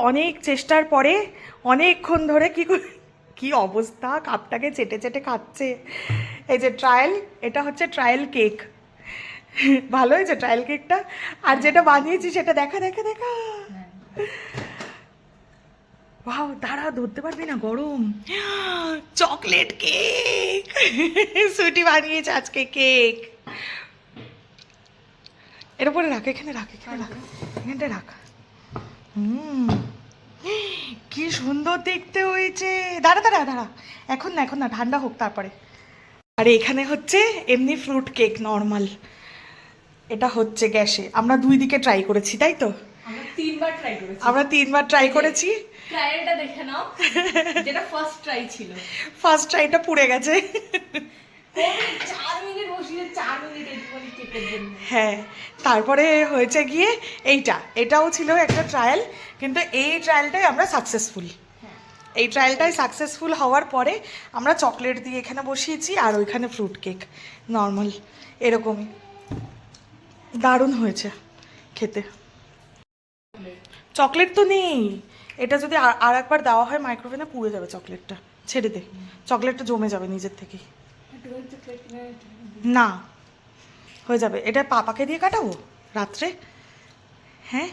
অনেক চেষ্টার পরে অনেকক্ষণ ধরে কি অবস্থা, কাপটাকে চেটে চেটে খাচ্ছে। এই যে ট্রায়াল, এটা হচ্ছে ট্রায়াল কেক। ভালো হয়েছে ট্রায়াল কেকটা। আর যেটা বানিয়েছি সেটা দেখা দেখা দেখা। ওয়াও, দাঁড়া, ধরতে পারবি না, গরম। Chocolate cake. সুইটি বানিয়েছে আজকে কেক। এর উপরে রাখ, এখানে রাখ, এখানে রাখ, এখানটা রাখ। কি সুন্দর দেখতে হয়েছে। দাঁড়া দাঁড়া দাঁড়া, এখন না, এখন না, ঠান্ডা হোক তারপরে। আর এখানে হচ্ছে এমনি ফ্রুট কেক নর্মাল। এটা হচ্ছে গ্যাসে। আমরা 2 দিকে ট্রাই করেছি, তাই তো? আমরা 3বার ট্রাই করেছি। আমরা 3বার ট্রাই করেছি। ট্রায়ালটা দেখে নাও, যেটা ফার্স্ট ট্রাই ছিল। ফার্স্ট ট্রাইটা পুড়ে গেছে। 4 মিনিট বসিয়ে 4 মিনিট একটুখানি কেকের জন্য। হ্যাঁ, তারপরে হয়েছে গিয়ে এটাও ছিল একটা ট্রায়াল, কিন্তু এই ট্রায়ালটাই আমরা সাকসেসফুল। এই ট্রায়ালটাই সাকসেসফুল হওয়ার পরে আমরা চকলেট দিয়ে এখানে বসিয়েছি, আর ওইখানে ফ্রুট কেক নর্মাল এরকমই। দারুণ হয়েছে খেতে। চকলেট তো নেই, এটা যদি আর একবার দেওয়া হয় মাইক্রোওভেনে পুড়ে যাবে চকলেটটা। ছেড়ে দে, চকলেটটা জমে যাবে নিজের থেকেই। না, হয়ে যাবে। এটা পাপাকে দিয়ে কাটাবো রাত্রে। হ্যাঁ,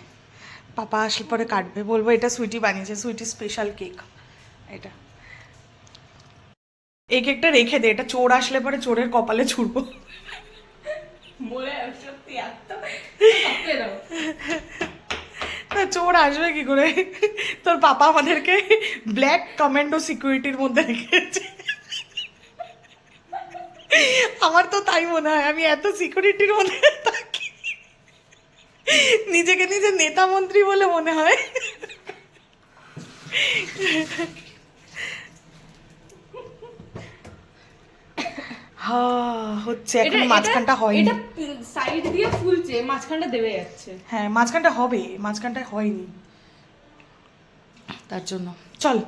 পাপা আসলে পরে কাটবে, বলবো এটা সুইটি বানিয়েছে, সুইটি স্পেশাল কেক এটা। এই কেকটা রেখে দে, এটা চোর আসলে পরে চোরের কপালে ছুড়বো। না, চোর আসবে কি করে? তোর পাপা আমাদেরকে ব্ল্যাক কমান্ডো সিকিউরিটির মধ্যে রেখেছে। আমার তো তাই মনে হয়, আমি এত সিকিউরিটির মধ্যে থাকি, নিজেকে নিজে নেতা মন্ত্রী বলে মনে হয়। হচ্ছে এখন, মাঝখানটা হয়নি। এটা সাইড দিয়ে ফুলছে, মাঝখানটা দেবে যাচ্ছে। হ্যাঁ, মাঝখানটা হবে, মাঝখানটা হয়নি, তার জন্য। চল।